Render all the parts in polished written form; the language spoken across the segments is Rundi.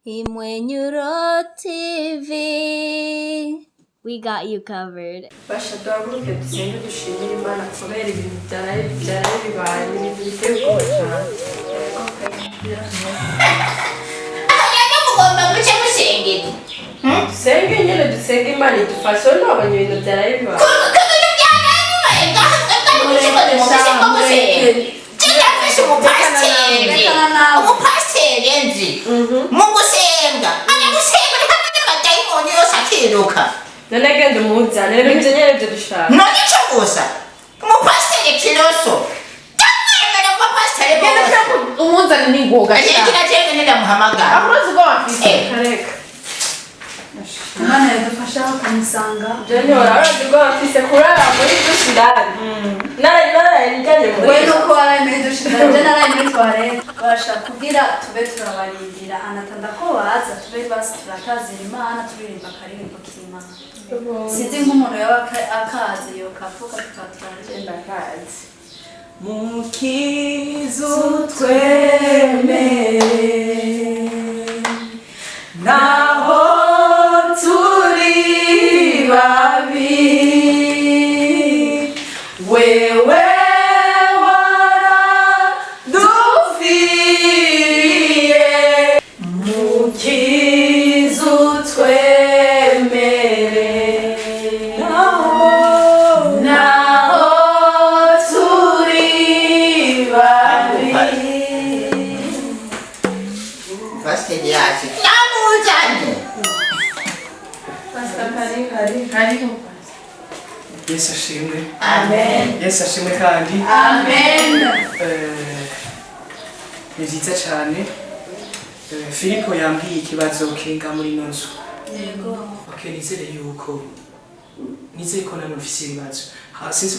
Imwenyuro TV. We got you covered. Basha duhaguruke dusenge dushimire Imana kubera ibintu byaraye bibaye n'ibintu biteye ubwoba cyane. Mugomba guca musengera. Dusenge nyine dusenge Imana idufashe ntabonye ibintu byaraye bibaye. Umupasiteri nzi mu gusenga ajya gusenga n'amadayimoni yose akiruka. None genda umuzane rero ibyo nyine byo dushaka. None icyo gusa umupasiteri Kiroso cyamwemera umupasiteri Genda umuzane n'ingoga cyane. agira cyane ndamuhamagara. Amuzi ko wafise kareka. Imana yadufasha kumusanga. Jeni waraje ko wafise kurara muri dushirani. Nara njanye muri. We no ko waraye dushira je naraye muri toilette. Basha kugira tube turabarindira anatanda ko baza tube basi turakazira Imana turirimba karirimbo k'Imana. Sinzi nk'umuntu yaba akazi yo kavuga tukatwanje ndakazi. Mukizu twemere naho turi babi wewe waradupfiriye mukizu twemere naho turi babi. Pasiteri yacu yamujyanye. Yesu ashimwe. Amen. Yesu ashimwe kandi. Amen. Ni byiza cyane. Filipo yambwiye ikibazo kinga muri ino nzu. Yego. Okay, nizere ko namwe mfise ibibazo. Sinzi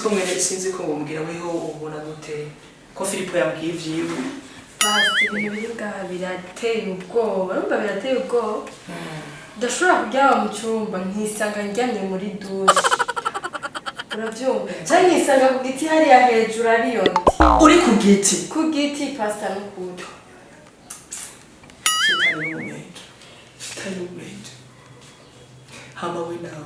ko mumbwira weho ubona gute ko Filipo yambwiye ivyiwe. Pasiteri ibintu biri bwaha birateye ubwoba. Urumva birateye ubwoba. Ndashobora kuryama mu cyumba nkisanga njyamye muri dushe. Urabyumva? Cyangwa nkisanga ku giti hariya hejuru ariyo ndi. Uri ku giti. Ku giti pasita n'ukuri. Shitani moment. Hama we now.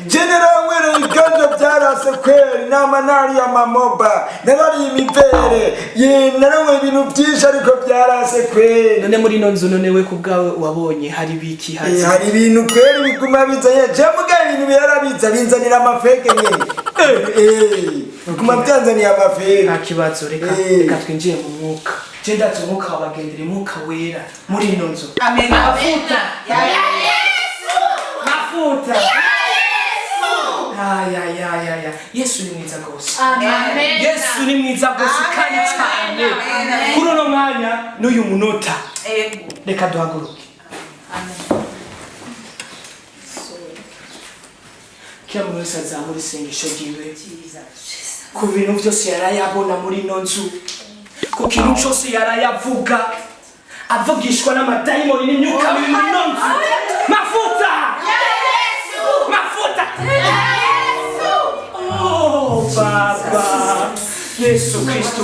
General mwere iganja byarase kweri n'amanari ya mamoba narari imivere ye naramwe ibintu byinshi ariko byarase kweri. None muri ino nzu none we kubwawe wabonye hari biki hazi. Hari ibintu kweri biguma bizanye je muga ibintu byarabiza binzanira amafeke nyene. Biguma byanzaniye amafeke. Nta kibazo reka twinjiye mu mwuka. Je ndazi umwuka wabagendere umwuka wera muri ino nzu. Amen. Mafuta. Ya Yesu. Mafuta. Ya. Yesu ni mwiza gose. Amen. Yesu ni mwiza gose kandi cyane. Kuri uno mwanya n'uyu munota. Reka duhaguruke. Amen. Kila muntu wese azamura isengesho ryiwe ku bintu byose yarayabona muri ino nzu, ku kintu cyose yarayavuga avugishwa n'amadayimoni n'imyuka mibi muri ino nzu. Mafuta. Mafuta. Oh Baba Yesu Kristo.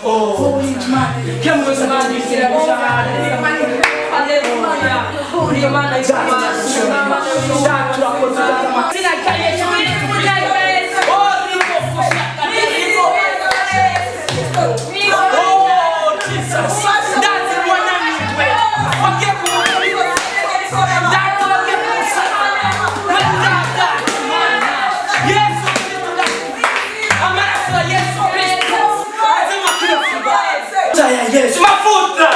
Oh kila muntu wese azamura Yesu mafuta.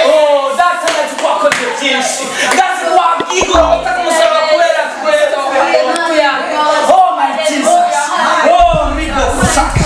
Oh, that's how it's walk with Jesus. That's why ego utakumusaba kubera kwera. Oh my Jesus. Oh migo kusaka.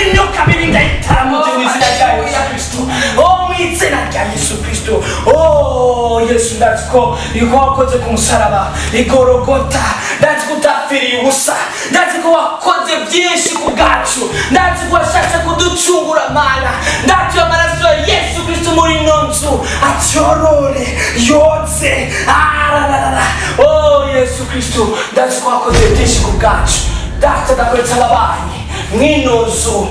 Inyoka bibi ndaitara mu izina rya Yesu Kristo. Oh mu izina rya Yesu Kristo. Oh Yesu ndatsko yuko wakoze ku musaraba igorogota. Ndatsko utapfiriye ubusa. Ndatsko wakoze byinshi ku bwacu. Ndatsko washatse kuducungura mana. Ndatyo amaraso ya Yesu Kristo muri nonzu atorore yoze. Oh Yesu Kristo ndatsko wakoze byinshi ku bwacu. Ndakwetsa ababanyi mwinozo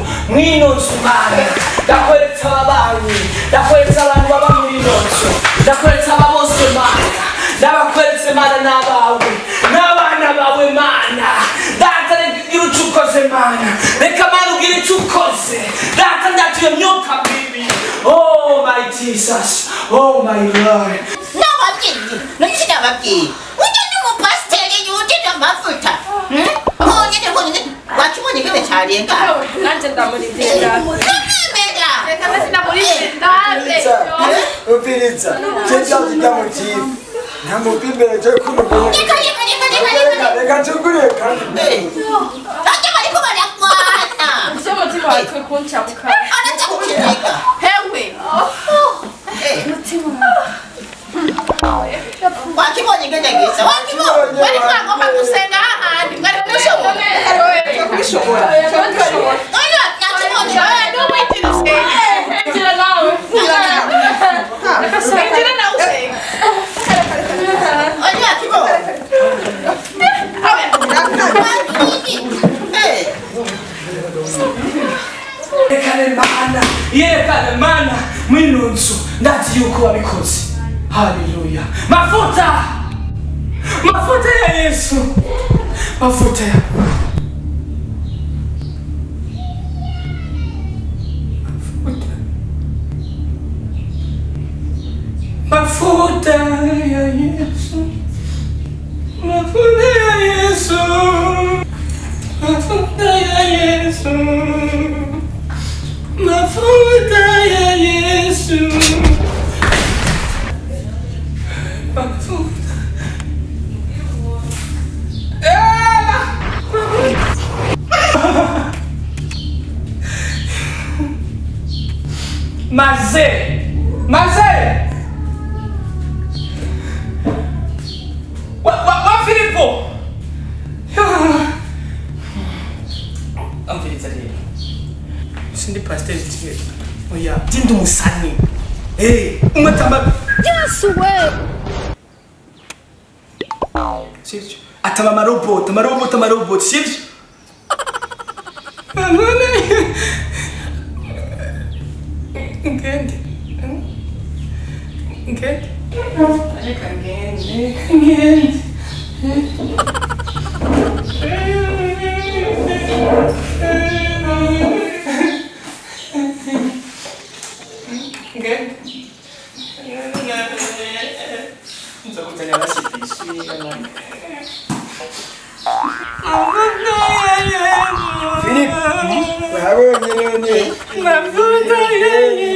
mana. Ndakwetsa ababanyi. Ndakwetsa abantu baba muri nonzu. mana reka mana ugire icyo ukoze data ndatuye myuka mibi oh my Jesus oh my Lord n'ababyeyi n'iki n'ababyeyi ujya n'umupasiteri yujije amavuta honyine honyine wakibonye kebe cyarenga nanjye ndamurindira n'umwemera reka ndetse ndamurindira upiriza cyecyati cyamukiye nta mupimbere cyo kumubona reka ncuguriye kandi bajya bariko barakwana ese umutima wawe twe kuncamuka araza gukirega hewe wakibonye ngenyegeza wakibonye wari mwagomba gusenga ahandi mwari mushobora oya nakibonye oya n'uwitira usenga ngira nawe ngira nawe usenga oya kibonye yerekane mana mwino nzu ndazi yuko wabikoze haleluya mafuta mafuta ya Yesu mafuta ya mafuta ya Yesu mafuta ya Yesu mafuta ya Yesu mafuta ya Yesu mafuta Maze wa Filipo amfiliza rero sindi pastor tiye oya ndi umusani umatamba Yes, way. sivyo ataba amarobot sivyo ngende reka ngende Philip wabonye none mafuta ya Yesu